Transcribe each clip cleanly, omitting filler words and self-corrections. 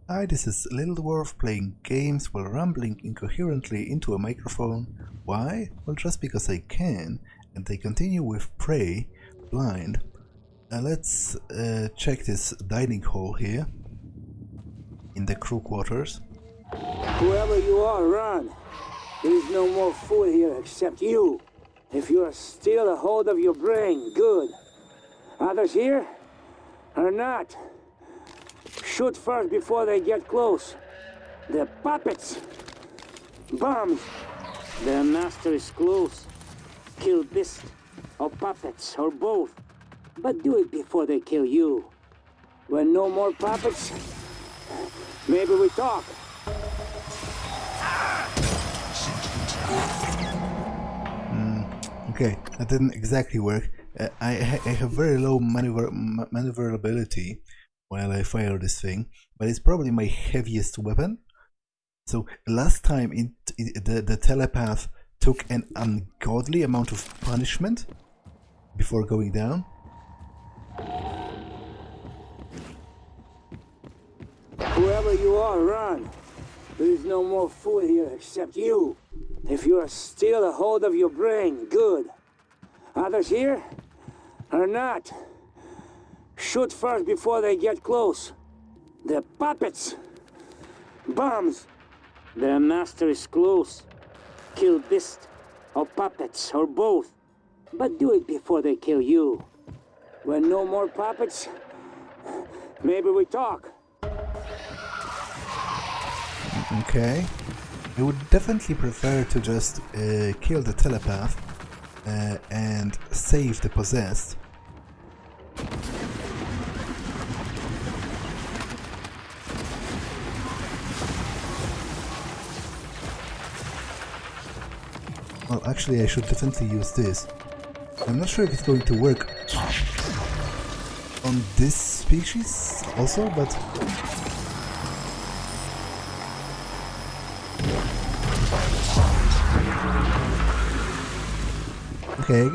Hi, this is Little Dwarf playing games while rambling incoherently into a microphone. Why? Well, just because I can, and I continue with Prey, Blind. Let's check this dining hall here, in the crew quarters. Whoever you are, run. There is no more food here except you. If you are still a hold of your brain, good. Others here are not. Shoot first before they get close. They're puppets. Bombs. Their master is close. Kill beast or puppets or both. But do it before they kill you. When no more puppets, maybe we talk. Okay, that didn't exactly work. I have very low maneuverability while I fire this thing, but it's probably my heaviest weapon. So last time the telepath took an ungodly amount of punishment before going down. Whoever you are, run. There is no more food here except you. If you are still a hold of your brain, good. Others here are not. Shoot first before they get close. They're puppets. Bombs. Their master is close. Kill beast or puppets or both. But do it before they kill you. When no more puppets, maybe we talk. Okay. I would definitely prefer to just kill the telepath and save the possessed. Well, actually I should definitely use this. I'm not sure if it's going to work on this species also, but... Okay,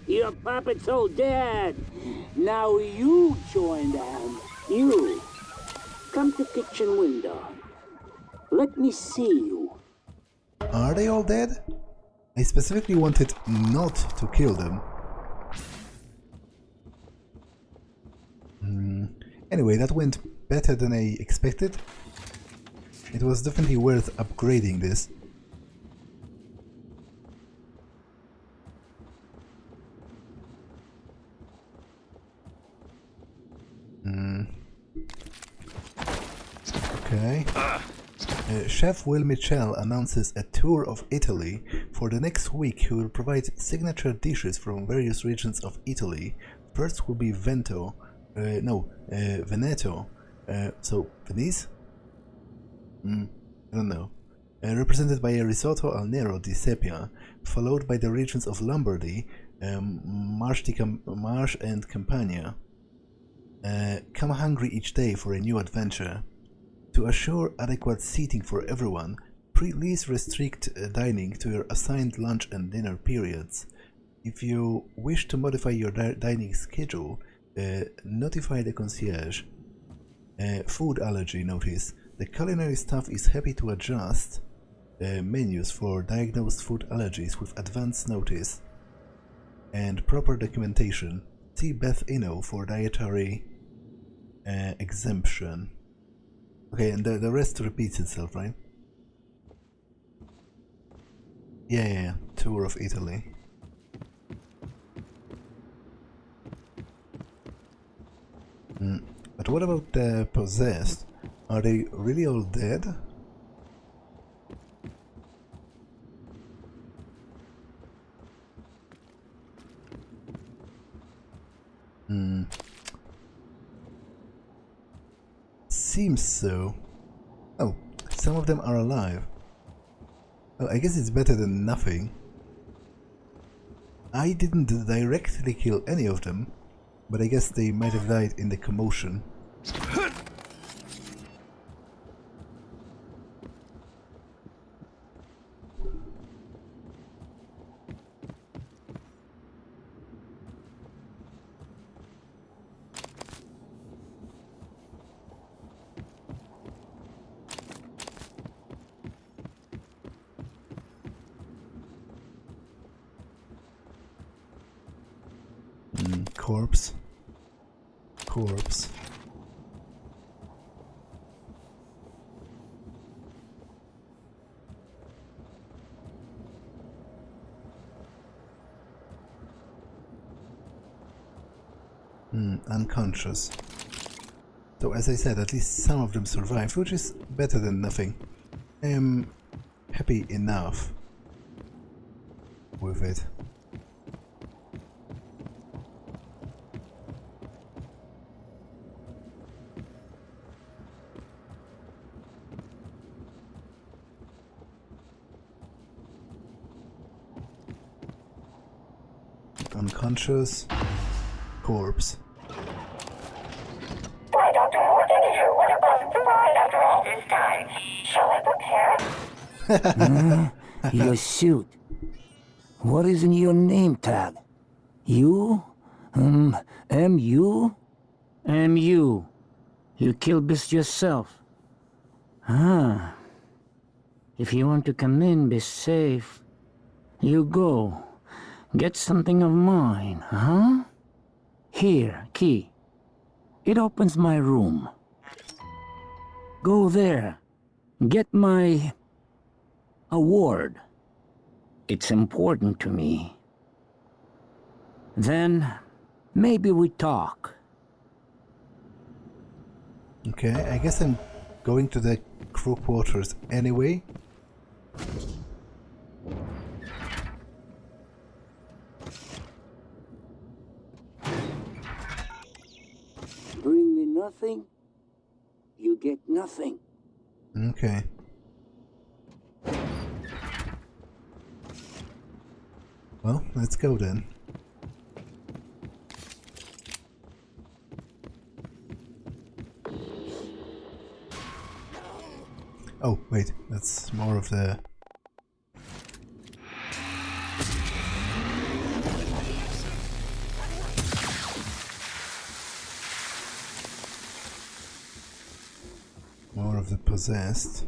Your puppet's all dead. Now you join them. You. Come to kitchen window. Let me see you. Are they all dead? I specifically wanted not to kill them. Anyway, that went better than I expected. It was definitely worth upgrading this. Okay. Chef Will Mitchell announces a tour of Italy. For the next week he will provide signature dishes from various regions of Italy. First will be Veneto. So, Venice? I don't know. Represented by a risotto al nero di Sepia, followed by the regions of Lombardy, Marche and Campania. Come hungry each day for a new adventure. To assure adequate seating for everyone, please restrict dining to your assigned lunch and dinner periods. If you wish to modify your dining schedule, notify the concierge. Food allergy notice. The culinary staff is happy to adjust menus for diagnosed food allergies with advance notice and proper documentation. See Beth Inno for dietary exemption. Okay, and the rest repeats itself, right? Yeah. Tour of Italy. But what about the possessed? Are they really all dead? Seems so. Oh, some of them are alive. Well, I guess it's better than nothing. I didn't directly kill any of them, but I guess they might have died in the commotion. Corpse. Corpse. Unconscious. So as I said, at least some of them survived, which is better than nothing. I am happy enough with it. Unconscious. Corpse. Why, Doctor, what did you would have gone survive after all this time? Shall I prepare? Your suit. What is in your name tag? You? M.U.? M.U. You killed this yourself. Ah. If you want to come in, be safe. You go. Get something of mine, huh? Here, key. It opens my room. Go there. Get my award. It's important to me. Then, maybe we talk. Okay, I guess I'm going to the crew quarters anyway. Bring me nothing, you get nothing. Okay. Well, let's go then. Oh, wait, that's more of the... more of the possessed.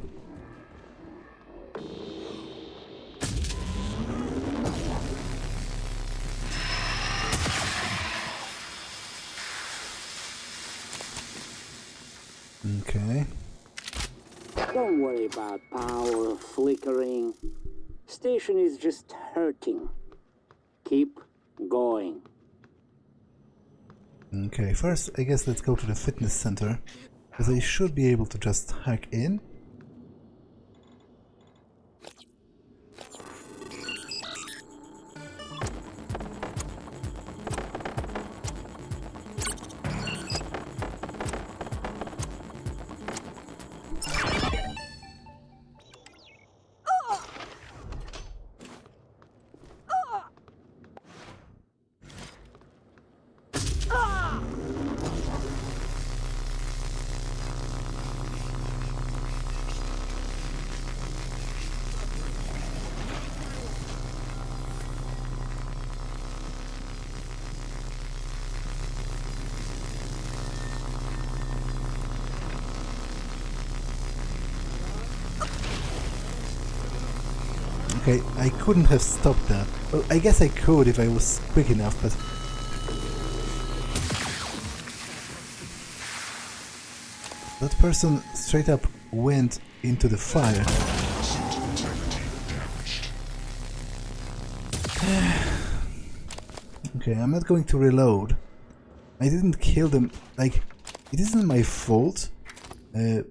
Okay. Don't worry about power flickering. Station is just hurting. Keep going. Okay, first I guess let's go to the fitness center, because I should be able to just hack in. Okay, I couldn't have stopped that. Well, I guess I could if I was quick enough, but... that person straight up went into the fire. Okay, I'm not going to reload. I didn't kill them. Like, it isn't my fault. At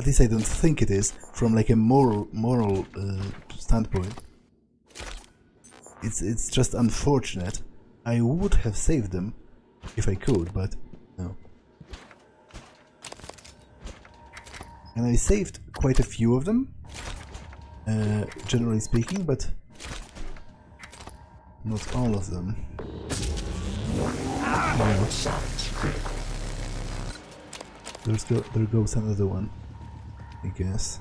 least I don't think it is, from like a moral standpoint. It's just unfortunate. I would have saved them if I could, but no. And I saved quite a few of them, generally speaking, but not all of them. No. There goes another one, I guess.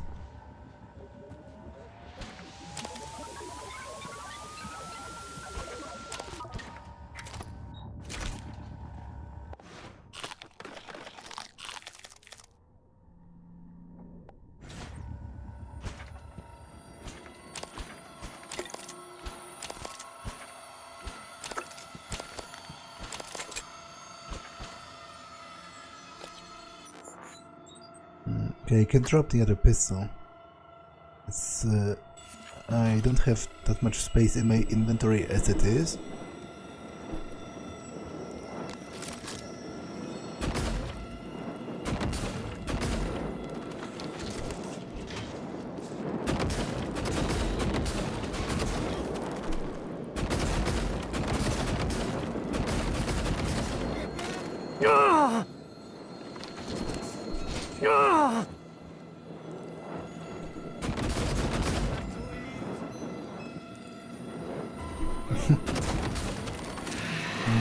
Okay, I can drop the other pistol. It's I don't have that much space in my inventory as it is.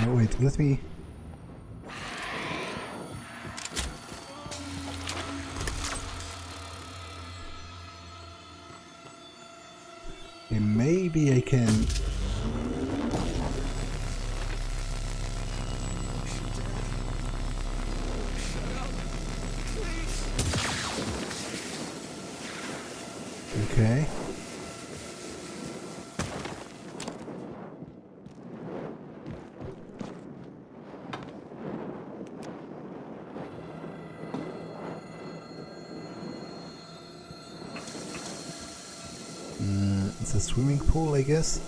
Wait, let me... Okay, maybe I can... Okay. It's a swimming pool, I guess.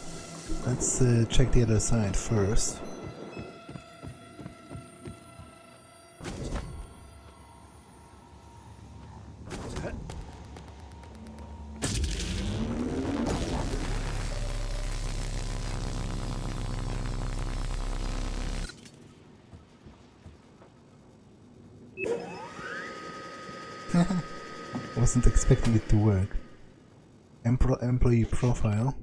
Let's check the other side first. Wasn't expecting it to work. Employee profile.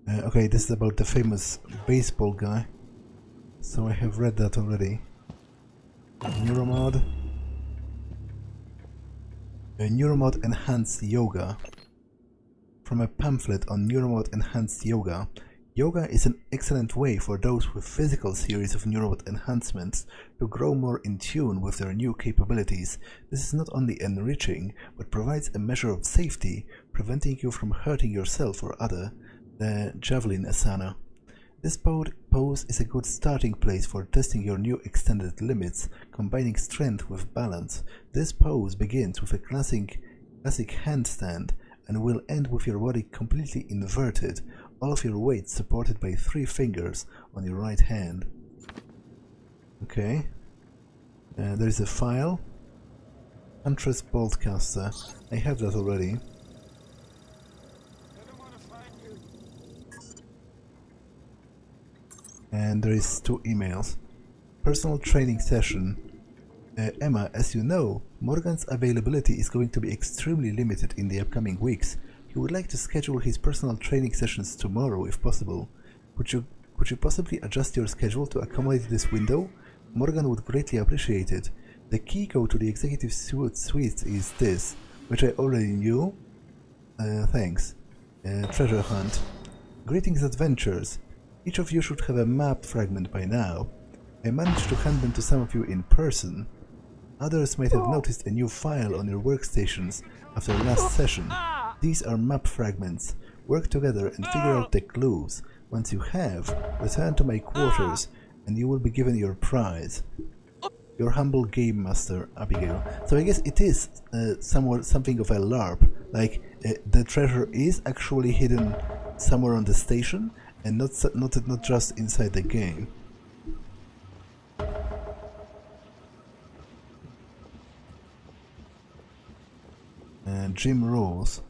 Okay, this is about the famous baseball guy. So I have read that already. Neuromod. Neuromod Enhanced Yoga. From a pamphlet on Neuromod Enhanced Yoga. Yoga is an excellent way for those with physical series of neuromod enhancements to grow more in tune with their new capabilities. This is not only enriching, but provides a measure of safety, preventing you from hurting yourself or other, the Javelin Asana. This pose is a good starting place for testing your new extended limits, combining strength with balance. This pose begins with a classic handstand and will end with your body completely inverted, all of your weight supported by 3 fingers on your right hand. Okay. There is a file. Huntress Boltcaster. I have that already. And there is 2 emails. Personal training session. Emma, as you know, Morgan's availability is going to be extremely limited in the upcoming weeks. He would like to schedule his personal training sessions tomorrow if possible. Could you possibly adjust your schedule to accommodate this window? Morgan would greatly appreciate it. The key code to the executive suite is this, which I already knew. Thanks. Treasure hunt. Greetings, adventurers. Each of you should have a map fragment by now. I managed to hand them to some of you in person. Others might have noticed a new file on your workstations after last session. These are map fragments. Work together and figure out the clues. Once you have, return to my quarters and you will be given your prize. Your humble game master, Abigail. So I guess it is somewhat something of a LARP. Like, the treasure is actually hidden somewhere on the station and not just inside the game. Gym rules.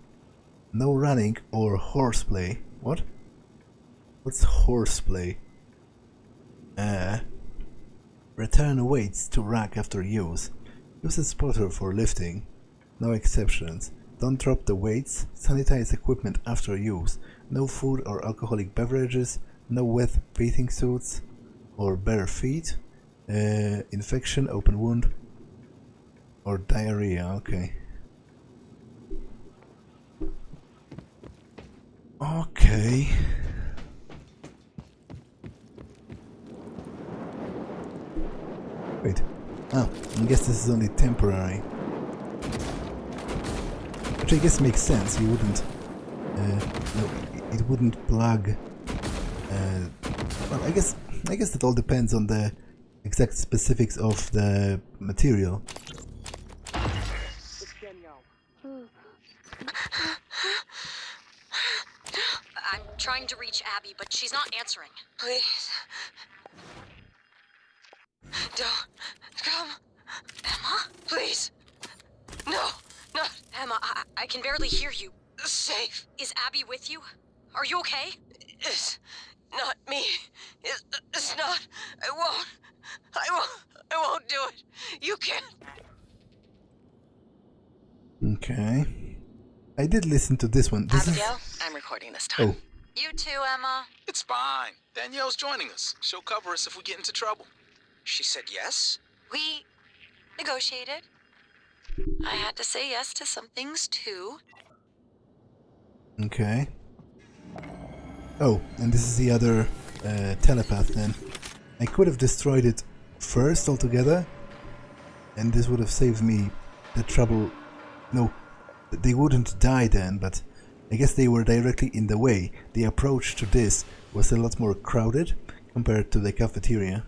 No running or horseplay. What? What's horseplay? Return weights to rack after use. Use a spotter for lifting. No exceptions. Don't drop the weights. Sanitize equipment after use. No food or alcoholic beverages. No wet bathing suits or bare feet. Infection, open wound, or diarrhea. Okay. Okay. Wait. Ah, I guess this is only temporary. Which I guess makes sense. You wouldn't... no, it wouldn't plug... well, I guess that all depends on the exact specifics of the material. I'm trying to reach Abby, but she's not answering. Please. Don't come. Emma? Please. No, not Emma, I can barely hear you. safe. Is Abby with you? Are you okay? It's not me. It's not. I won't do it. You can't. Okay. I did listen to this one. This Abigail, I'm recording this time. Oh, You too, Emma. It's fine. Danielle's joining us. She'll cover us if we get into trouble. She said yes? We negotiated. I had to say yes to some things too. okay. Oh, and this is the other telepath then. I could have destroyed it first altogether, and this would have saved me the trouble. No, they wouldn't die then, but I guess they were directly in the way. The approach to this was a lot more crowded compared to the cafeteria.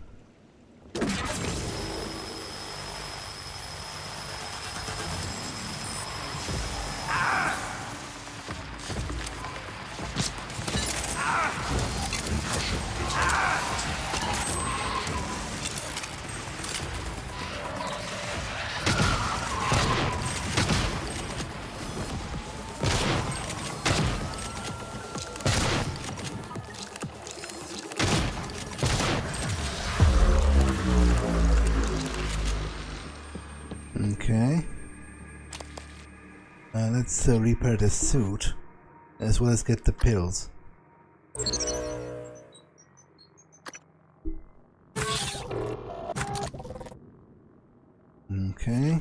Okay. Let's repair the suit, as well as get the pills. Okay.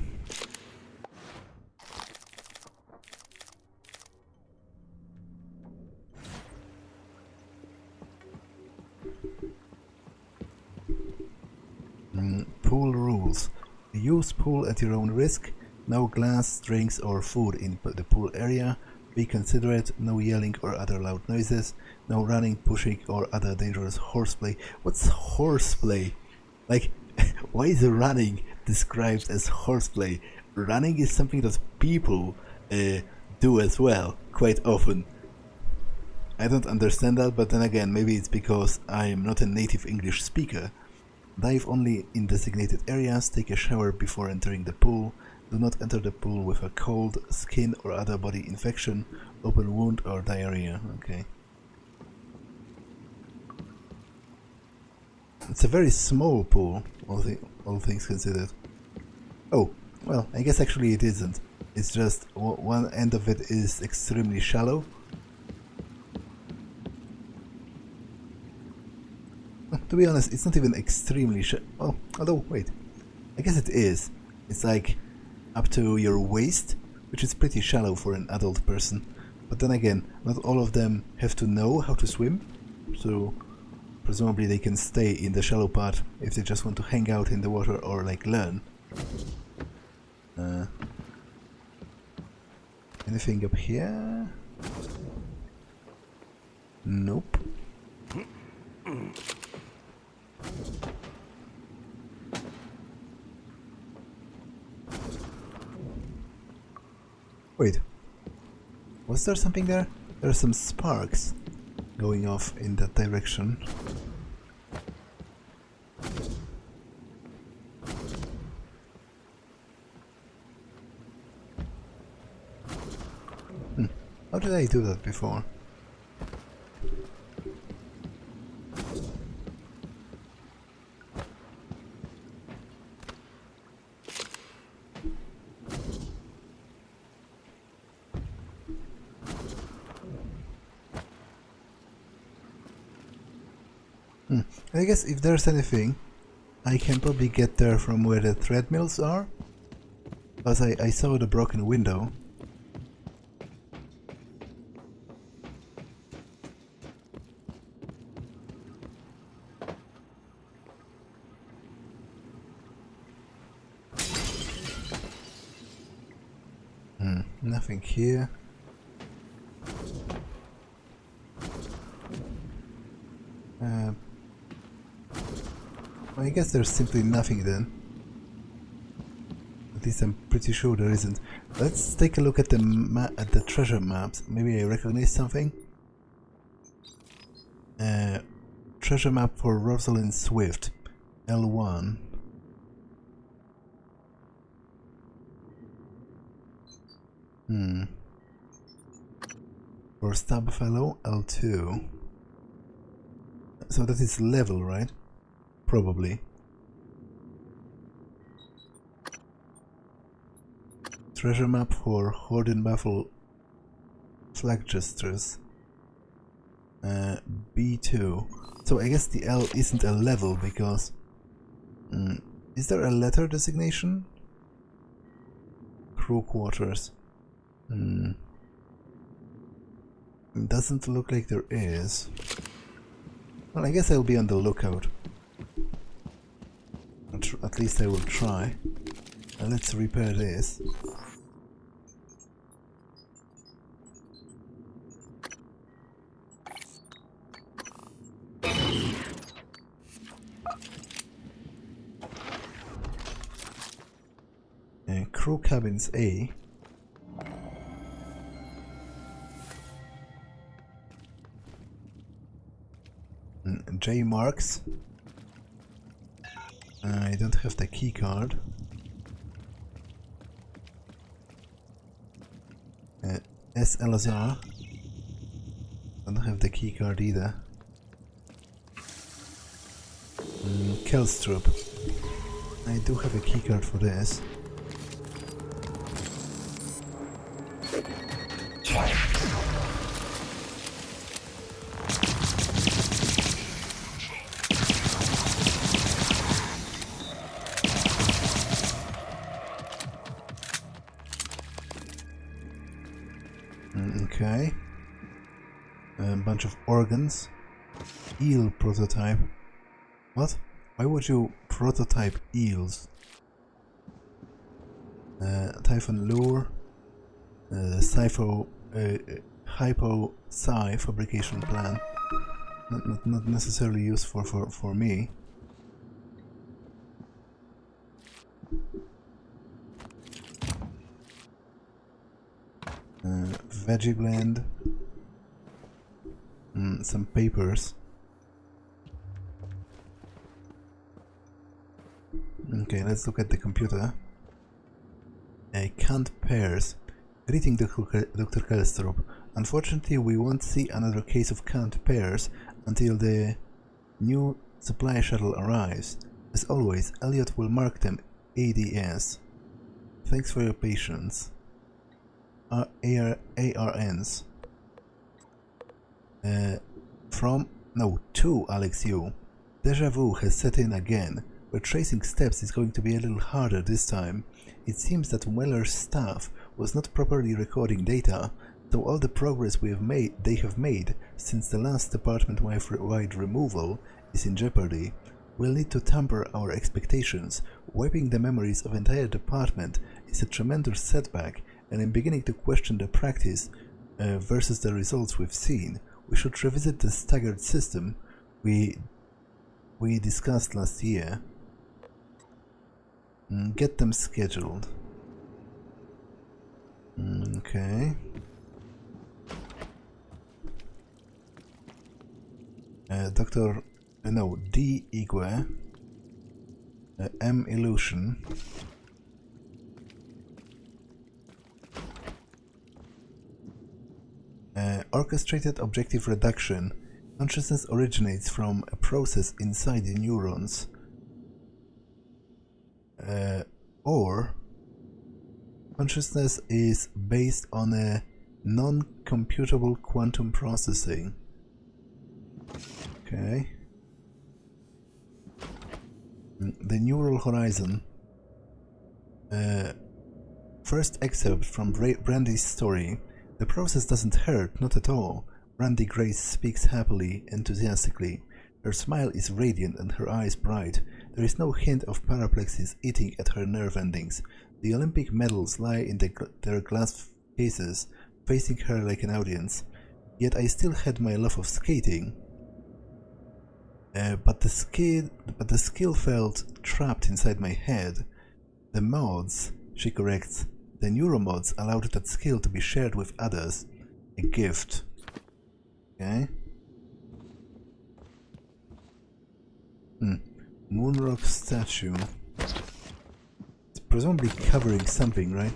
Pool rules. Use pool at your own risk. No glass, drinks or food in the pool area. Be considerate. No yelling or other loud noises. No running, pushing or other dangerous horseplay. What's horseplay? Like, why is running described as horseplay? Running is something that people do as well, quite often. I don't understand that, but then again, maybe it's because I'm not a native English speaker. Dive only in designated areas, take a shower before entering the pool, do not enter the pool with a cold, skin or other body infection, open wound or diarrhea. Okay. It's a very small pool, all things considered. Oh, well, I guess actually it isn't. It's just one end of it is extremely shallow. To be honest, it's not even extremely shallow. Oh, although, wait. I guess it is. It's like up to your waist, which is pretty shallow for an adult person. But then again, not all of them have to know how to swim, so presumably they can stay in the shallow part if they just want to hang out in the water or like learn. Anything up here? Nope. Wait, was there something there? There are some sparks going off in that direction. How did I do that before? I guess if there's anything, I can probably get there from where the treadmills are, because I saw the broken window. Nothing here. I guess there's simply nothing then. At least I'm pretty sure there isn't. Let's take a look at the treasure maps. Maybe I recognize something. Treasure map for Rosalind Swift, L1. For Stab Fellow, L2. So that is level, right? Probably. Treasure map for Horden Baffle Flag Jesters. B2. So I guess the L isn't a level because... is there a letter designation? Crew quarters. Doesn't look like there is. Well, I guess I'll be on the lookout. At least I will try. Let's repair this. Crew cabins A. J marks. I don't have the key card. S Elazar. Don't have the key card either. Kelstrup. I do have a key card for this. Okay. A bunch of organs. Eel prototype. What? Why would you prototype eels? Typhon lure. Hypo Psi fabrication plan. Not necessarily useful for me. Veggie blend. Some papers. Okay, let's look at the computer. Canned pears. Greeting Dr. Kelstrup. Unfortunately, we won't see another case of canned pears until the new supply shuttle arrives. As always, Elliot will mark them ADS. Thanks for your patience. ARNs. To Alex Yu. Deja vu has set in again, but tracing steps is going to be a little harder this time. It seems that Weller's staff was not properly recording data, so all the progress they have made since the last department-wide removal is in jeopardy. We'll need to temper our expectations. Wiping the memories of entire department is a tremendous setback, and I'm beginning to question the practice versus the results we've seen. We should revisit the staggered system we discussed last year. Get them scheduled. Okay. D. Igwe. M. Illusion. Orchestrated objective reduction. Consciousness originates from a process inside the neurons. Or consciousness is based on a non-computable quantum processing. Okay. The neural horizon. First excerpt from Brandy's story. The process doesn't hurt, not at all. Brandy Grace speaks happily, enthusiastically. Her smile is radiant and her eyes bright. There is no hint of paraplexis eating at her nerve endings. The Olympic medals lie in their glass cases, facing her like an audience. Yet I still had my love of skating. But the skill felt trapped inside my head. The mods She corrects. The neuromods allowed that skill to be shared with others. A gift. Okay. Moonrock statue. It's presumably covering something, right?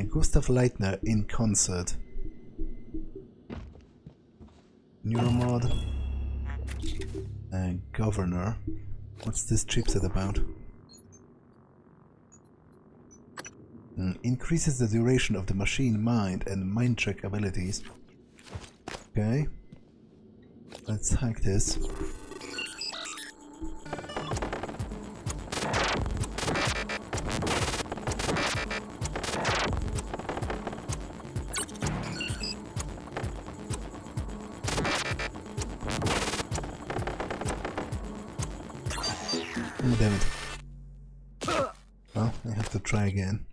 Gustav Leitner in concert. Neuromod. Governor. What's this chipset about? Increases the duration of the machine mind and mind check abilities. Okay. Let's hack this. Oh, damn it. Well, I have to try again.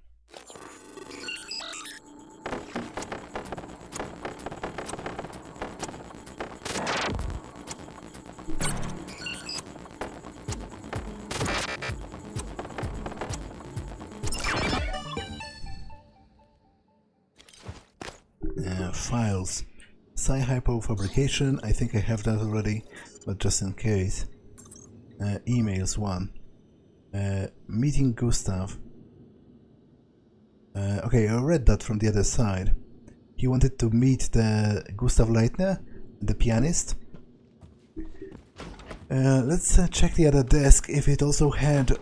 Files. Sci-hypo fabrication. I think I have that already, but just in case. Emails 1. Meeting Gustav. Okay, I read that from the other side. He wanted to meet the Gustav Leitner, the pianist. Let's check the other desk if it also had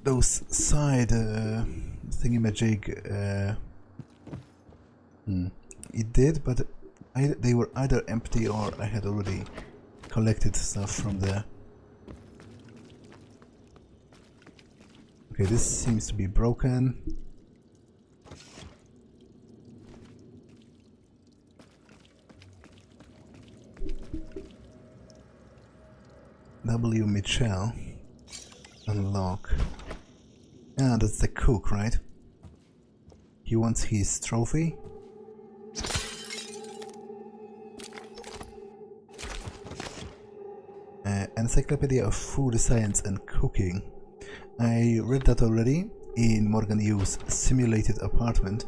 those side thingamajig. It did, but they were either empty or I had already collected stuff from there. Okay, this seems to be broken. W. Mitchell. Unlock. Ah, that's the cook, right? He wants his trophy. Encyclopedia of Food Science and Cooking. I read that already in Morgan Yu's Simulated Apartment.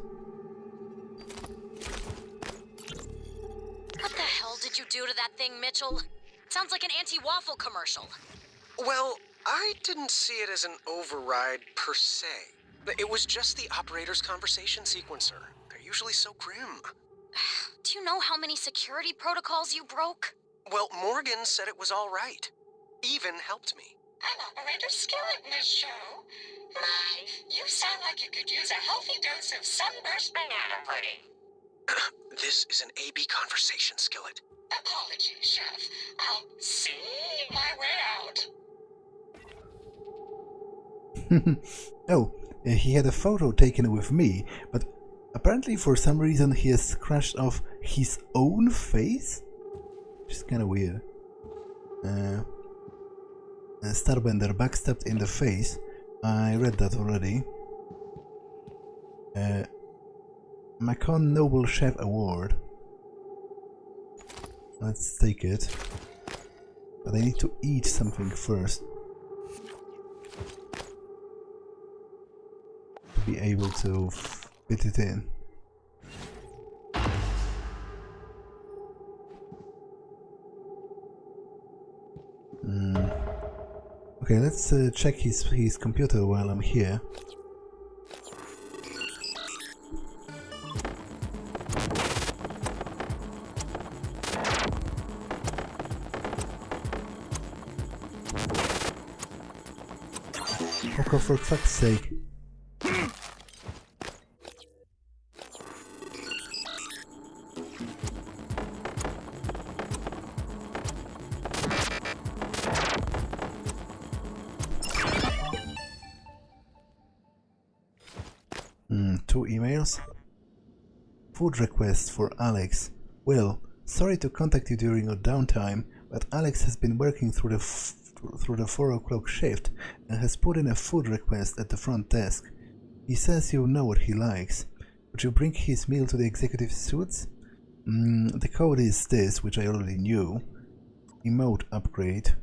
What the hell did you do to that thing, Mitchell? Sounds like an anti-waffle commercial. Well, I didn't see it as an override per se. It was just the operator's conversation sequencer. They're usually so grim. Do you know how many security protocols you broke? Well, Morgan said it was all right. Even helped me. An operator skillet in this show. My, you sound like you could use a healthy dose of sunburst banana pudding. This is an AB conversation, Skillet. Apologies, Chef. I'll see my way out. Oh, he had a photo taken with me, but apparently for some reason he has scratched off his own face? Which is kinda weird. Starbender backstabbed in the face. I read that already. Macon Noble Chef Award. Let's take it. But I need to eat something first to be able to fit it in. Okay, let's check his computer while I'm here. Oh, for fuck's sake. Two emails. Food request for Alex. Will, sorry to contact you during your downtime, but Alex has been working through the 4 o'clock shift and has put in a food request at the front desk. He says you know what he likes. Would you bring his meal to the executive suites? The code is this, which I already knew. Emote upgrade.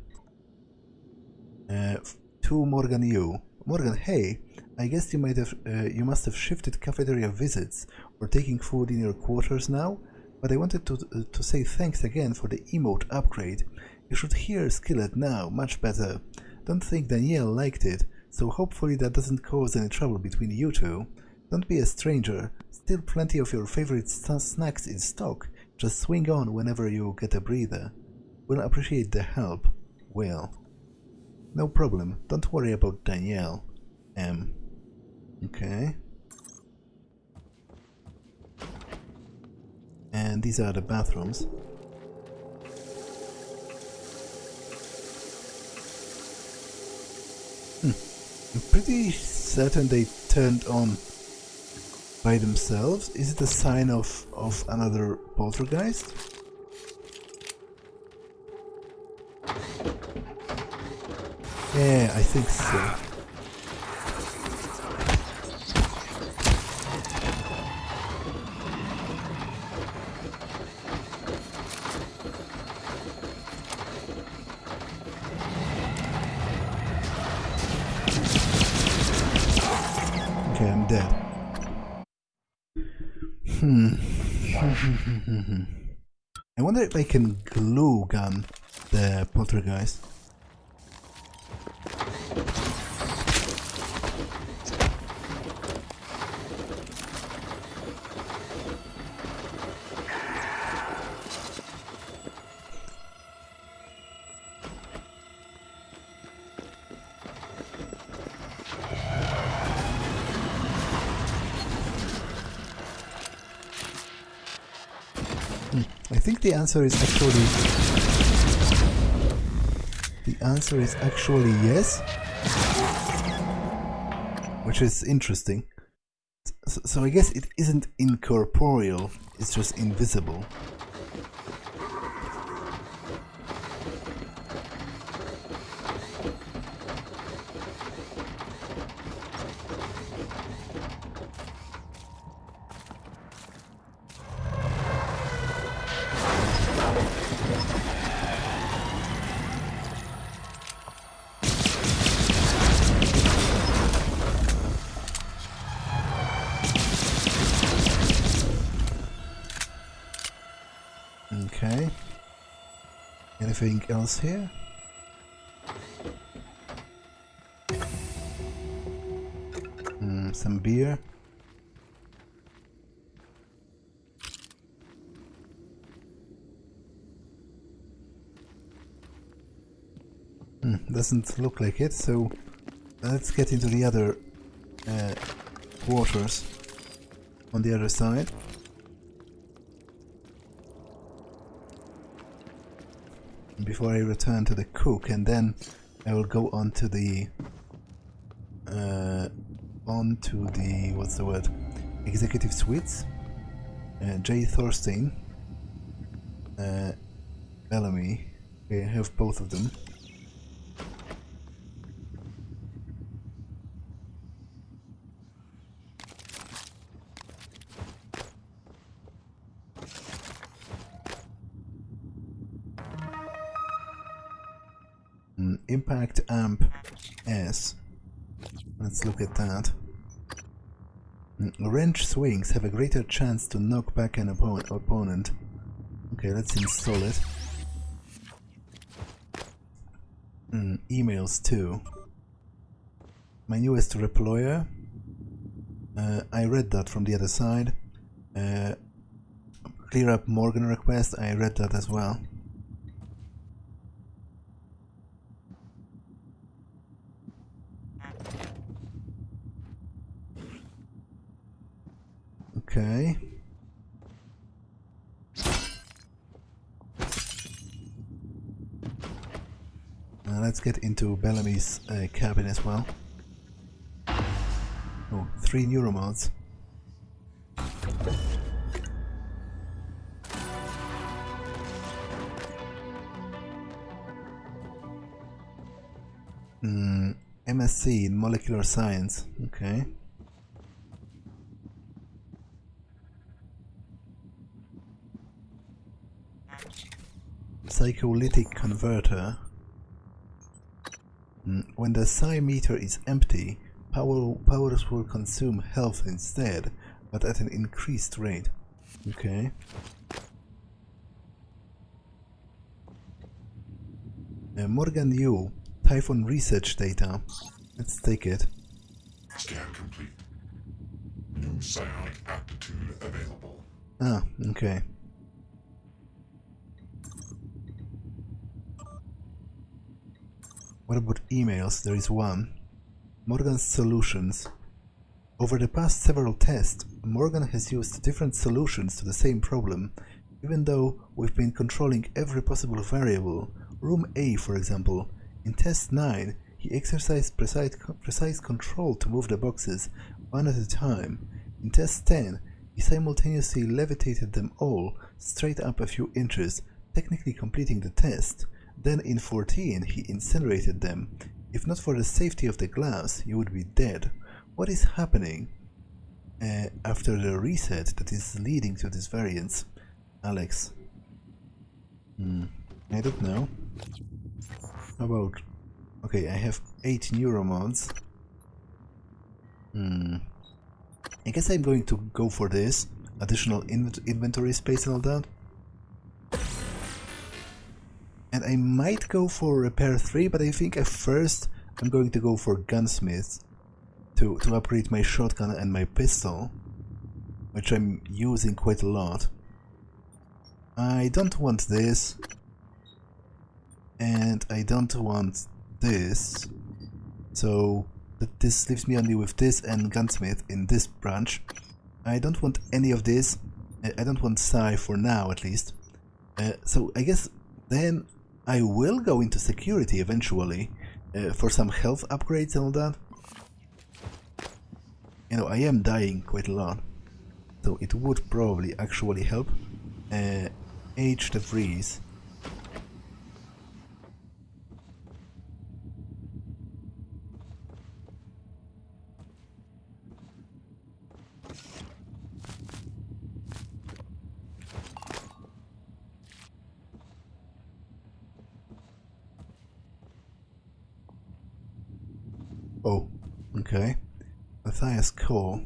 To Morgan Yu. Morgan, hey, I guess you must have shifted cafeteria visits or taking food in your quarters now, but I wanted to say thanks again for the emote upgrade. You should hear Skillet now, much better. Don't think Danielle liked it, so hopefully that doesn't cause any trouble between you two. Don't be a stranger, still plenty of your favorite snacks in stock, just swing on whenever you get a breather. We'll appreciate the help. Will. No problem, don't worry about Danielle. Okay. And these are the bathrooms. I'm pretty certain they turned on by themselves. Is it a sign of another poltergeist? Yeah, I think so. Okay, I'm dead. I wonder if I can glue gun the poltergeist. I think the answer is actually yes, which is interesting. So I guess it isn't incorporeal, it's just invisible. Okay. Anything else here? Some beer. Doesn't look like it, so let's get into the other quarters on the other side. Before I return to the cook, and then I will go on to the what's the word? Executive suites. J. Thorstein, Bellamy. Okay, I have both of them. Impact amp S. Let's look at that. Wrench swings have a greater chance to knock back an opponent. Okay, let's install it. Emails too. My newest reployer. I read that from the other side. Clear up Morgan request. I read that as well. Okay. Let's get into Bellamy's cabin as well. Oh, 3 neuromods. MSc in molecular science. Okay. Psycholytic converter. When the psi meter is empty, powers will consume health instead, but at an increased rate. Okay. Morgan U, Typhon research data. Let's take it. Scan complete. New psionic aptitude available. Ah, okay. What about emails? There is one. Morgan's solutions. Over the past several tests, Morgan has used different solutions to the same problem, even though we've been controlling every possible variable. Room A, for example. In test 9, he exercised precise control to move the boxes one at a time. In test 10, he simultaneously levitated them all straight up a few inches, technically completing the test. Then in 14, he incinerated them. If not for the safety of the glass, you would be dead. What is happening after the reset that is leading to this variance? Alex. I don't know. How about... Okay, I have 8 neuromods. I guess I'm going to go for this. Additional inventory space and all that. And I might go for repair 3, but I think at first I'm going to go for gunsmith to upgrade my shotgun and my pistol, which I'm using quite a lot. I don't want this, and I don't want this, so this leaves me only with this and gunsmith in this branch. I don't want any of this. I don't want Sci for now, at least. So I guess then I will go into security eventually for some health upgrades and all that. You know, I am dying quite a lot, so it would probably actually help. H the freeze. Oh, okay. Matthias Cole.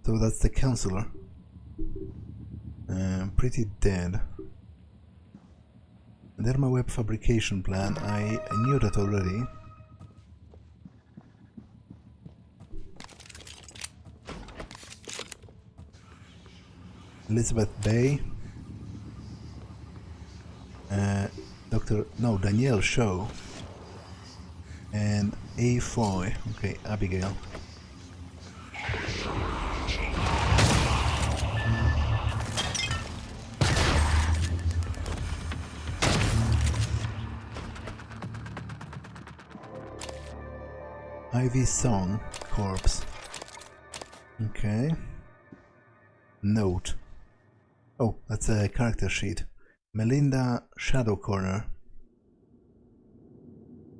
So that's the counselor. Pretty dead. Derma web fabrication plan. I knew that already. Elizabeth Bay. Danielle Shaw. And A. Foy. Okay, Abigail. Ivy Song Corpse. Okay. Note. Oh, that's a character sheet. Melinda Shadow Corner.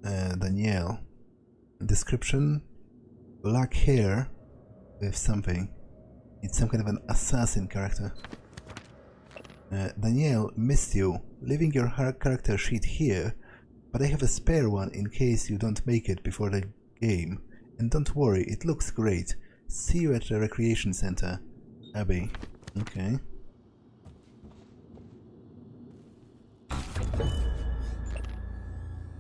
Danielle. Description. Black hair with something. It's some kind of an assassin character. Danielle, missed you. Leaving your character sheet here, but I have a spare one in case you don't make it before the game. And don't worry, it looks great. See you at the recreation center. Abby. Okay.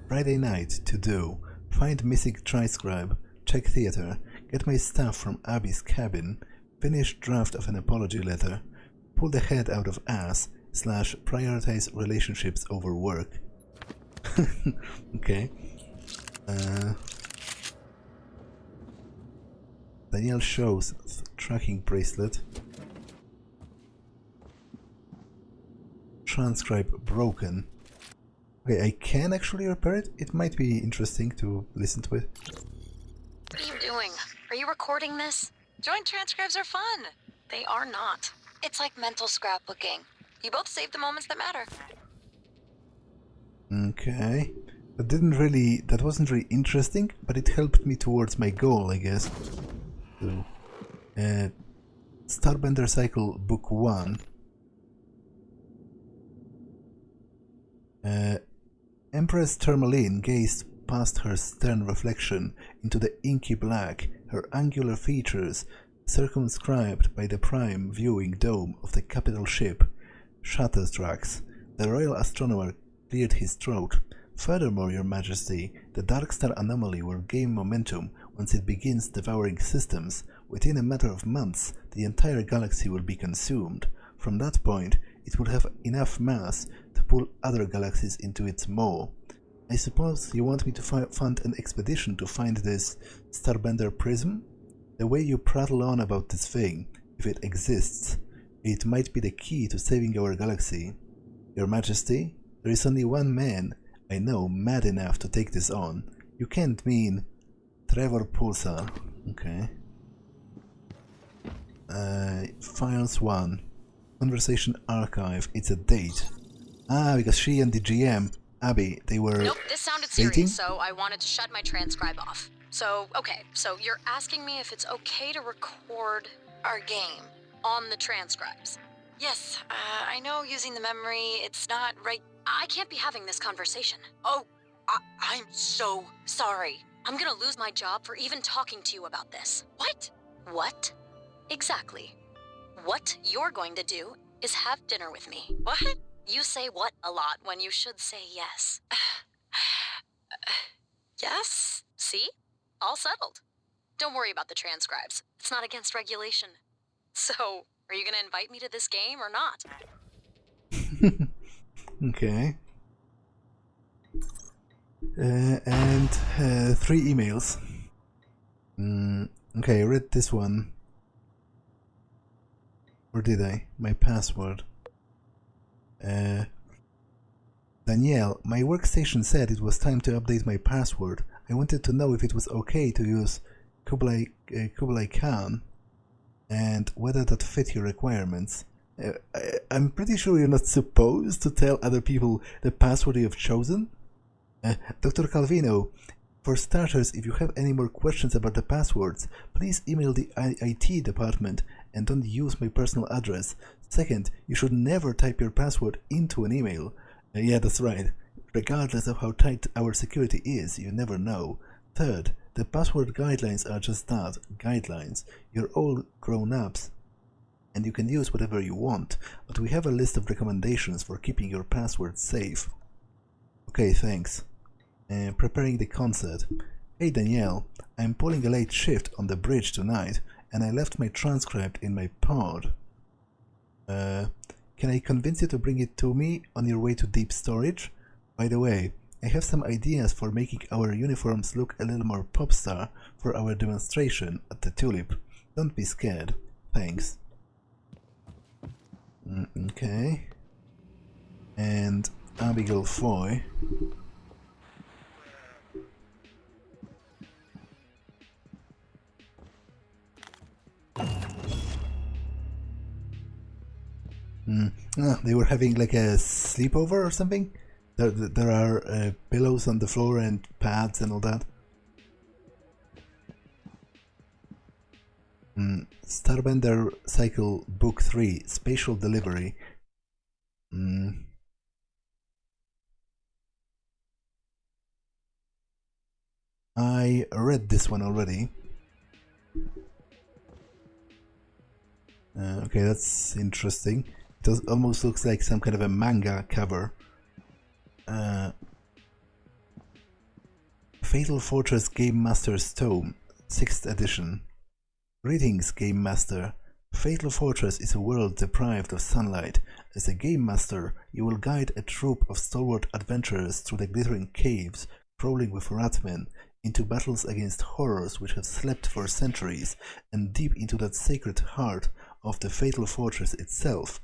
Friday night, to do. Find missing transcribe. Check theater. Get my stuff from Abby's cabin. Finish draft of an apology letter. Pull the head out of ass. / prioritize relationships over work. Okay. Danielle shows tracking bracelet. Transcribe broken. Okay, I can actually repair it. It might be interesting to listen to it. What are you doing? Are you recording this? Joint transcribes are fun. They are not. It's like mental scrapbooking. You both save the moments that matter. Okay. That wasn't really interesting, but it helped me towards my goal, I guess. So, Starbender Cycle Book 1. Empress Tourmaline gazed past her stern reflection into the inky black, her angular features circumscribed by the prime viewing dome of the capital ship. Shutterstrax. The royal astronomer cleared his throat. Furthermore, Your Majesty, the dark star anomaly will gain momentum once it begins devouring systems. Within a matter of months, the entire galaxy will be consumed. From that point, it will have enough mass to pull other galaxies into its maw. I suppose you want me to fund an expedition to find this Starbender prism? The way you prattle on about this thing, if it exists, it might be the key to saving our galaxy. Your Majesty, there is only one man I know mad enough to take this on. You can't mean Trevor Pulsar. Okay. Files 1. Conversation archive. It's a date. Ah, because she and the GM, Abby, they were Nope, this sounded dating? serious, so I wanted to shut my transcribe off. So, okay, so you're asking me if it's okay to record our game on the transcribes. Yes, I know using the memory, it's not right. I can't be having this conversation. Oh, I'm so sorry. I'm gonna lose my job for even talking to you about this. What? What? Exactly. What you're going to do is have dinner with me. What? You say what a lot when you should say yes. Yes? See? All settled. Don't worry about the transcribes. It's not against regulation. So, are you gonna invite me to this game or not? Okay. And 3 emails. Okay, I read this one. Or did I? My password. Danielle, my workstation said it was time to update my password. I wanted to know if it was okay to use Kublai Khan and whether that fit your requirements. I'm pretty sure you're not supposed to tell other people the password you've chosen. Dr. Calvino, for starters, if you have any more questions about the passwords, please email the IT department and don't use my personal address. Second, you should never type your password into an email. Yeah, that's right. Regardless of how tight our security is, you never know. Third, the password guidelines are just that, guidelines. You're all grown-ups, and you can use whatever you want, but we have a list of recommendations for keeping your password safe. Okay, thanks. Preparing the concert. Hey Danielle, I'm pulling a late shift on the bridge tonight, and I left my transcript in my pod. Can I convince you to bring it to me on your way to deep storage? By the way, I have some ideas for making our uniforms look a little more pop star for our demonstration at the Tulip. Don't be scared. Thanks. Okay. And Abigail Foy. They were having like a sleepover or something? There are pillows on the floor and pads and all that. Starbender Cycle Book 3, Spatial Delivery. I read this one already. Okay, that's interesting. It almost looks like some kind of a manga cover. Fatal Fortress Game Master's Tome, 6th edition. Greetings, Game Master. Fatal Fortress is a world deprived of sunlight. As a Game Master, you will guide a troop of stalwart adventurers through the glittering caves, crawling with ratmen, into battles against horrors which have slept for centuries, and deep into that sacred heart of the Fatal Fortress itself.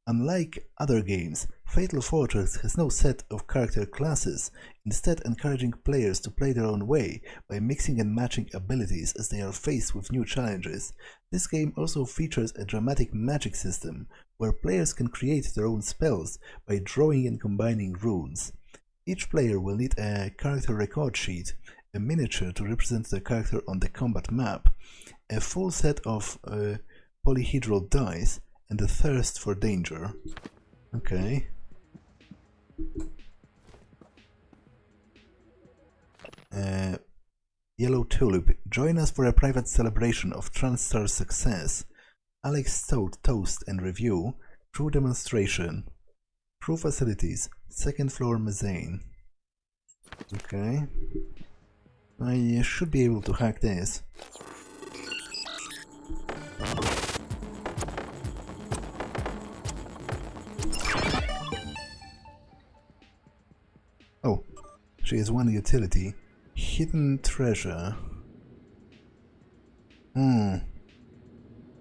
Unlike other games, Fatal Fortress has no set of character classes, instead encouraging players to play their own way by mixing and matching abilities as they are faced with new challenges. This game also features a dramatic magic system, where players can create their own spells by drawing and combining runes. Each player will need a character record sheet, a miniature to represent the character on the combat map, a full set of polyhedral dice, and a thirst for danger. Okay. Yellow Tulip, join us for a private celebration of TranStar's success. Alex toast and review. Crew demonstration. Crew facilities. 2nd floor mezzanine. Okay. I should be able to hack this. Oh, she has one utility. Hidden treasure.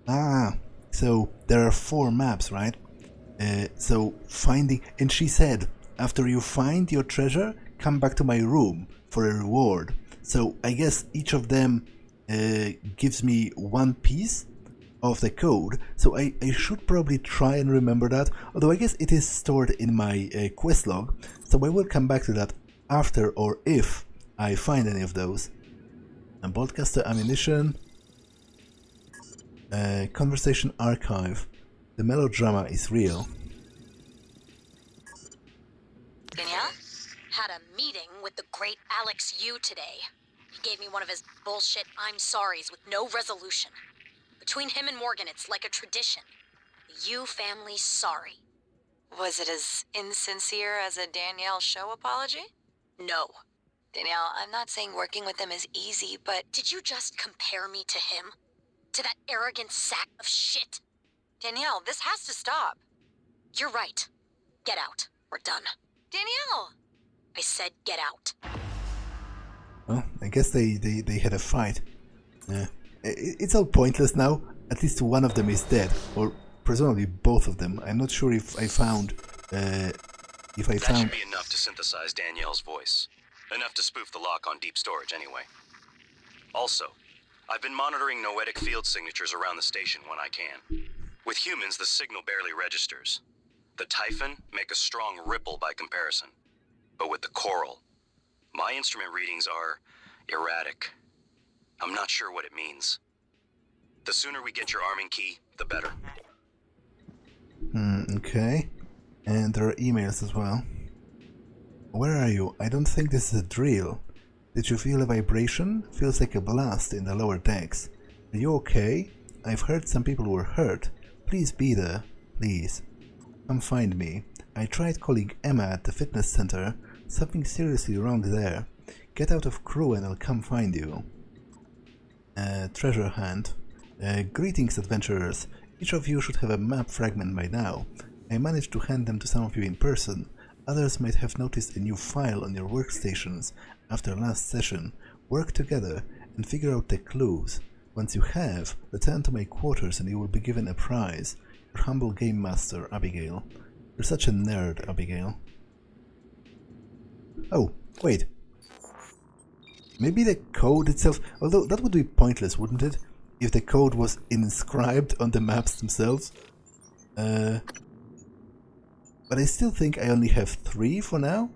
Ah, so there are 4 maps, right? So finding, and she said, after you find your treasure, come back to my room for a reward. So I guess each of them gives me 1 piece of the code. So I should probably try and remember that. Although I guess it is stored in my quest log. So I will come back to that after or if I find any of those. And broadcaster ammunition. Conversation archive. The melodrama is real. Danielle? Had a meeting with the great Alex Yu today. He gave me one of his bullshit I'm sorries with no resolution. Between him and Morgan, it's like a tradition. The Yu family's sorry. Was it as insincere as a Danielle show apology? No. Danielle, I'm not saying working with him is easy, but Did you just compare me to him? To that arrogant sack of shit? Danielle, this has to stop. You're right. Get out. We're done. Danielle! I said get out. Well, I guess they had a fight. It's all pointless now. At least one of them is dead, or presumably both of them. I'm not sure if I found. That should be enough to synthesize Danielle's voice. Enough to spoof the lock on deep storage, anyway. Also, I've been monitoring noetic field signatures around the station when I can. With humans, the signal barely registers. The Typhon make a strong ripple by comparison. But with the Coral, my instrument readings are erratic. I'm not sure what it means. The sooner we get your arming key, the better. Okay. And there are emails as well. Where are you? I don't think this is a drill. Did you feel a vibration? Feels like a blast in the lower decks. Are you okay? I've heard some people were hurt. Please be there. Please. Come find me. I tried calling Emma at the fitness center. Something seriously wrong there. Get out of crew and I'll come find you. Treasure hunt. Greetings, adventurers. Each of you should have a map fragment by now. I managed to hand them to some of you in person. Others might have noticed a new file on your workstations after last session. Work together and figure out the clues. Once you have, return to my quarters and you will be given a prize. Your humble game master, Abigail. You're such a nerd, Abigail. Oh, wait. Maybe the code itself, although that would be pointless, wouldn't it? If the code was inscribed on the maps themselves. But I still think I only have 3 for now.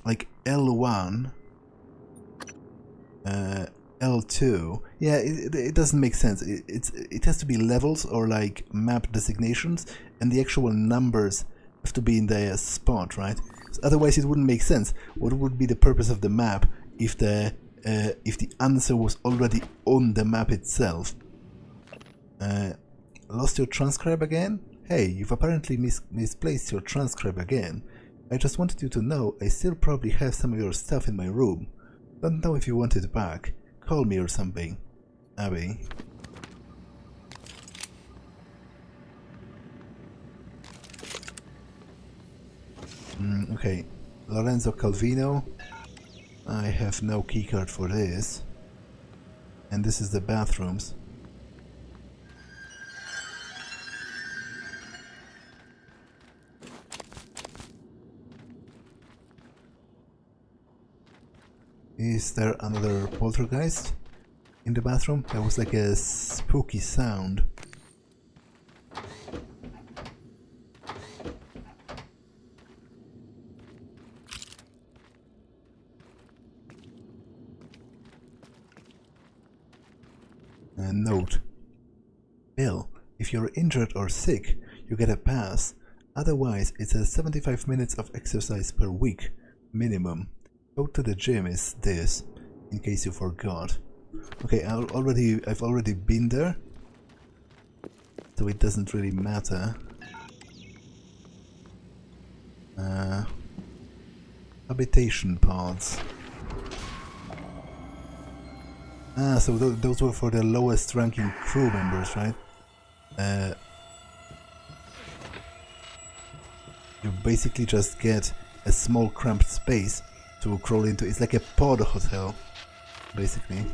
Like L1, L2. Yeah, it doesn't make sense. It has to be levels or like map designations, and the actual numbers have to be in their spot, right? Otherwise, it wouldn't make sense. What would be the purpose of the map if the answer was already on the map itself? Lost your transcribe again? Hey, you've apparently misplaced your transcribe again. I just wanted you to know I still probably have some of your stuff in my room. Don't know if you want it back. Call me or something. Abby. Okay, Lorenzo Calvino. I have no keycard for this. And this is the bathrooms. Is there another poltergeist in the bathroom? There was like a spooky sound. A note. Bill, if you're injured or sick, you get a pass. Otherwise, it's a 75 minutes of exercise per week, minimum. Go to the gym is this, in case you forgot. Okay, I've already been there, so it doesn't really matter. Habitation pods. Ah, so those were for the lowest ranking crew members, right? You basically just get a small cramped space to crawl into. It's like a pod hotel, basically.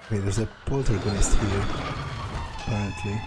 Okay, there's a poltergeist here, apparently.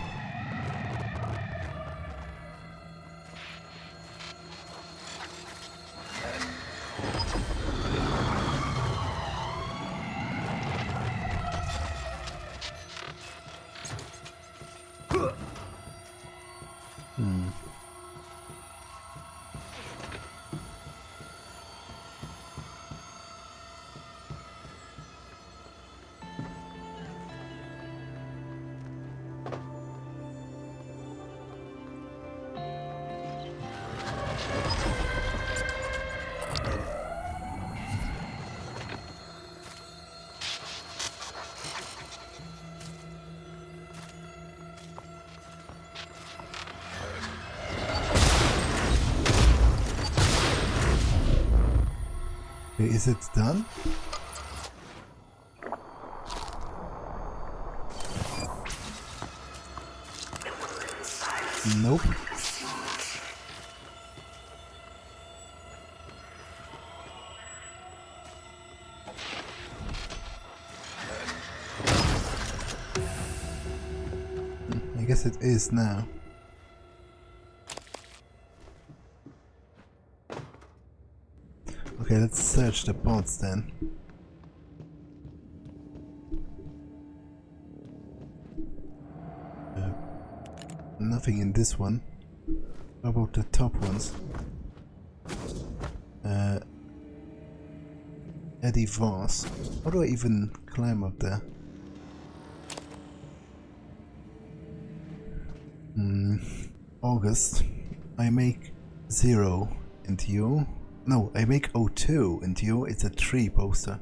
Is it done? Nope. I guess it is now. Okay, let's search the pods then. Nothing in this one. How about the top ones? Eddie Voss. How do I even climb up there? August. I make 0 into you. No, I make 02 into you. It's a tree poster.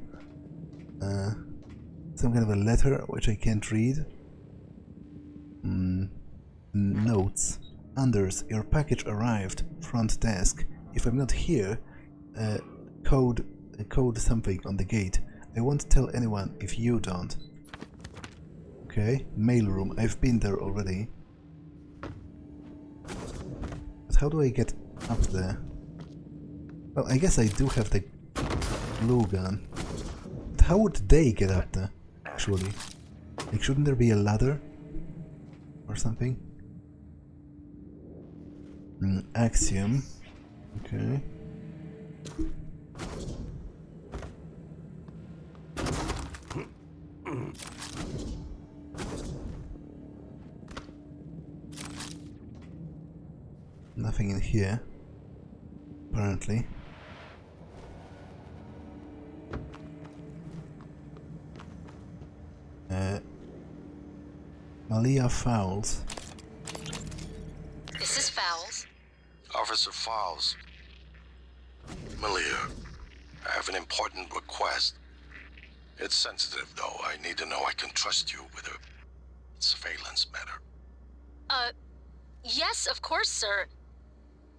Some kind of a letter which I can't read. Notes. Anders, your package arrived. Front desk. If I'm not here, code something on the gate. I won't tell anyone if you don't. Okay, mailroom. I've been there already. But how do I get up there? Well, I guess I do have the glue gun. But how would they get up there, actually? Like, shouldn't there be a ladder? Or something? Axiom. Okay. Nothing in here, apparently. Malia Fowles. This is Fowles. Officer Fowles. Malia, I have an important request. It's sensitive, though. I need to know I can trust you with a surveillance matter. Yes, of course, sir.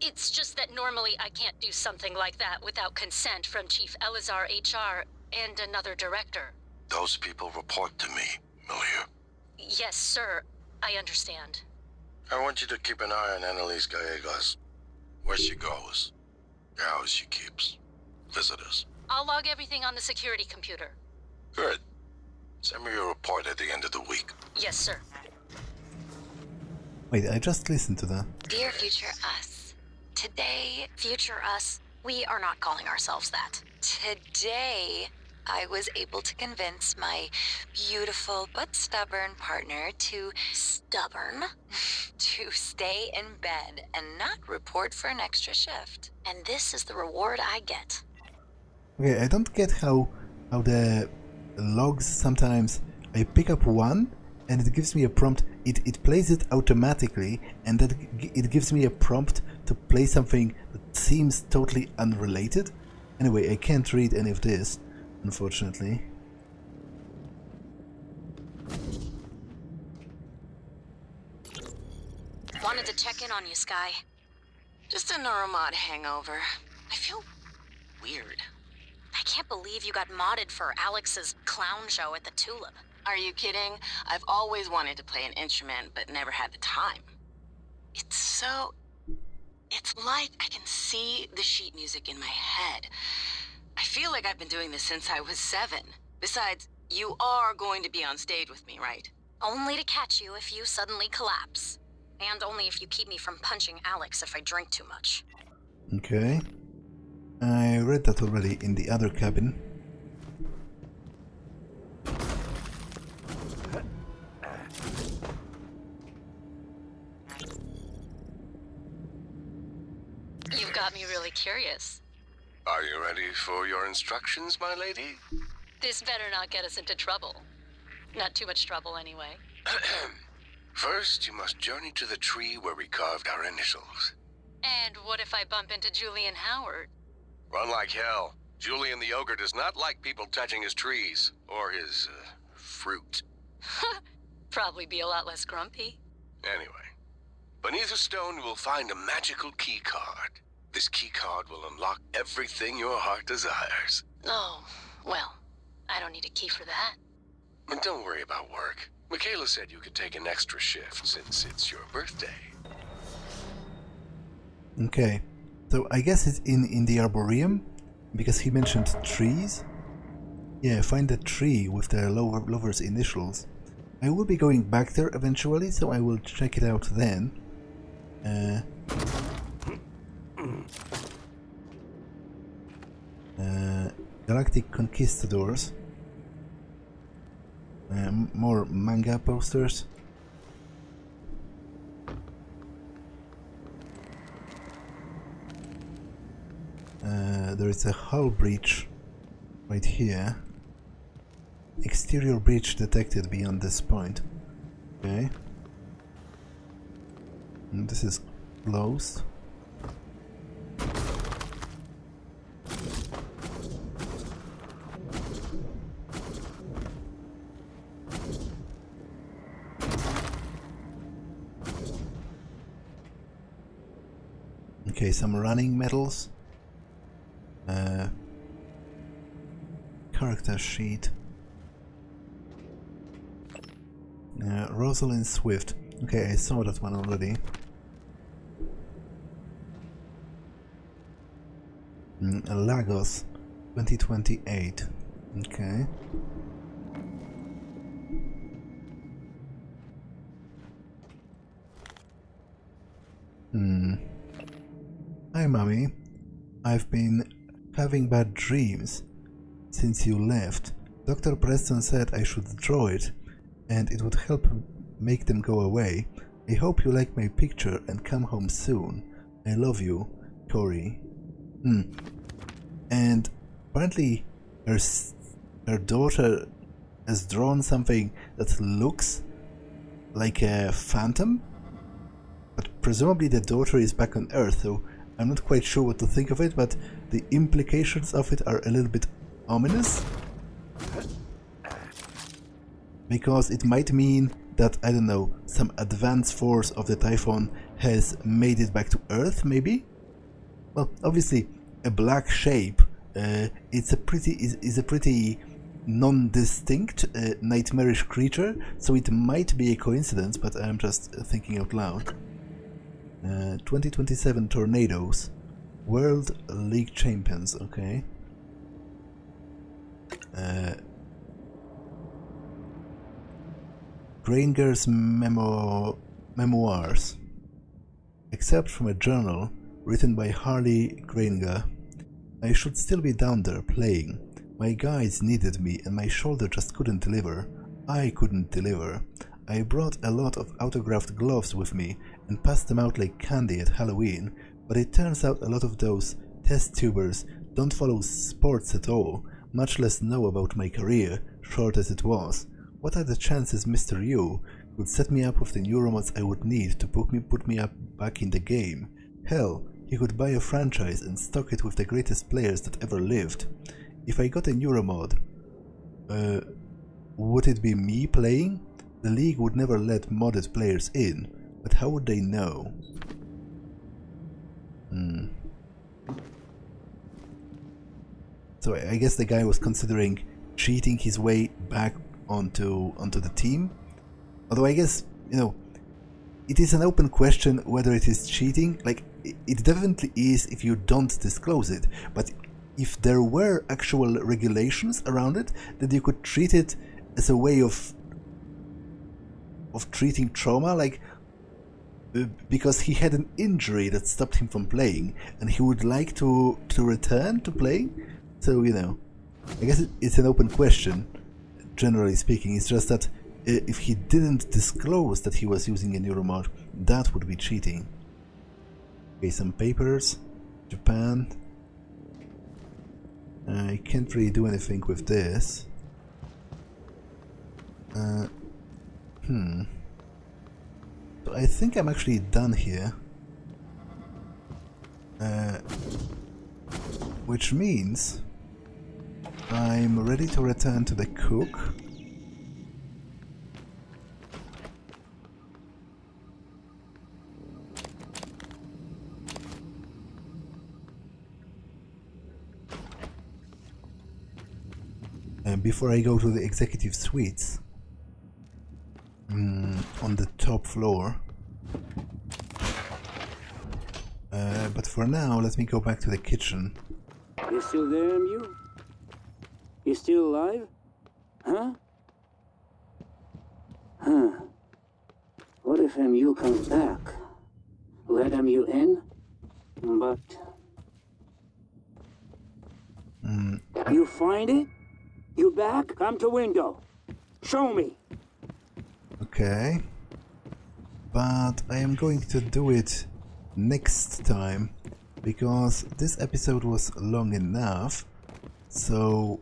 It's just that normally I can't do something like that without consent from Chief Elazar HR and another director. Those people report to me, Malia. Yes, sir. I understand. I want you to keep an eye on Annalise Gallegos. Where she goes, the house she keeps, visitors. I'll log everything on the security computer. Good. Send me a report at the end of the week. Yes, sir. Wait, I just listened to that. Dear future us, today, future us, we are not calling ourselves that. Today, I was able to convince my beautiful but stubborn partner to stay in bed and not report for an extra shift. And this is the reward I get. Okay, I don't get how the logs sometimes I pick up one and it gives me a prompt. It plays it automatically, and that it gives me a prompt to play something that seems totally unrelated. Anyway, I can't read any of this, unfortunately. Wanted to check in on you, Sky. Just a neuromod hangover. I feel weird. I can't believe you got modded for Alex's clown show at the Tulip. Are you kidding? I've always wanted to play an instrument, but never had the time. It's like I can see the sheet music in my head. I feel like I've been doing this since I was 7. Besides, you are going to be on stage with me, right? Only to catch you if you suddenly collapse. And only if you keep me from punching Alex if I drink too much. Okay. I read that already in the other cabin. You've got me really curious. Are you ready for your instructions, my lady? This better not get us into trouble. Not too much trouble, anyway. First, you must journey to the tree where we carved our initials. And what if I bump into Julian Howard? Run like hell. Julian the ogre does not like people touching his trees, or his, fruit. Probably be a lot less grumpy. Anyway, beneath a stone you will find a magical key card. This key card will unlock everything your heart desires. Oh, well, I don't need a key for that. But don't worry about work. Michaela said you could take an extra shift since it's your birthday. Okay, so I guess it's in the arboreum, because he mentioned trees. Yeah, find the tree with the lover's initials. I will be going back there eventually, so I will check it out then. Galactic Conquistadors. More manga posters. There is a hull breach right here. Exterior breach detected beyond this point. Okay. And this is closed. Okay, some running medals. Character sheet. Rosalind Swift. Okay, I saw that one already. Lagos 2028. Okay. Hi, Mommy. I've been having bad dreams since you left. Dr. Preston said I should draw it and it would help make them go away. I hope you like my picture and come home soon. I love you, Corey. And apparently her daughter has drawn something that looks like a phantom, but presumably the daughter is back on Earth, so I'm not quite sure what to think of it, but the implications of it are a little bit ominous. Because it might mean that, I don't know, some advanced force of the Typhon has made it back to Earth, maybe? Well, obviously, a black shape is a pretty non-distinct, nightmarish creature, so it might be a coincidence, but I'm just thinking out loud. 2027 Tornadoes. World League Champions, okay. Grainger's memoirs. Except from a journal written by Harley Grainger. I should still be down there playing. My guys needed me and my shoulder just couldn't deliver. I couldn't deliver. I brought a lot of autographed gloves with me and passed them out like candy at Halloween, but it turns out a lot of those test tubers don't follow sports at all, much less know about my career, short as it was. What are the chances Mr. Yu would set me up with the neuromods I would need to put me up back in the game? Hell, he could buy a franchise and stock it with the greatest players that ever lived. If I got a neuromod, would it be me playing? The league would never let modded players in, but how would they know? So I guess the guy was considering cheating his way back onto the team. Although I guess, you know, it is an open question whether it is cheating. Like, it definitely is if you don't disclose it. But if there were actual regulations around it, that you could treat it as a way of treating trauma, like because he had an injury that stopped him from playing, and he would like to return to playing. So, you know, I guess it's an open question, generally speaking. It's just that if he didn't disclose that he was using a neuromod, that would be cheating. Okay, some papers. Japan. I can't really do anything with this. So I think I'm actually done here. Which means I'm ready to return to the cook. And before I go to the executive suites on the top floor. But for now, let me go back to the kitchen. You still there, MU? You still alive? Huh? Huh. What if MU comes back? Let MU in? But... You find it? You back? Come to window. Show me. Okay. But I am going to do it next time, because this episode was long enough. So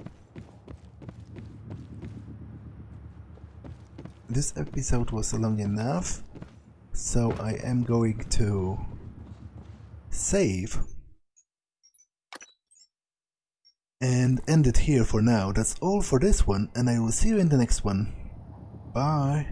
I am going to save and end it here for now. That's all for this one, and I will see you in the next one. Bye.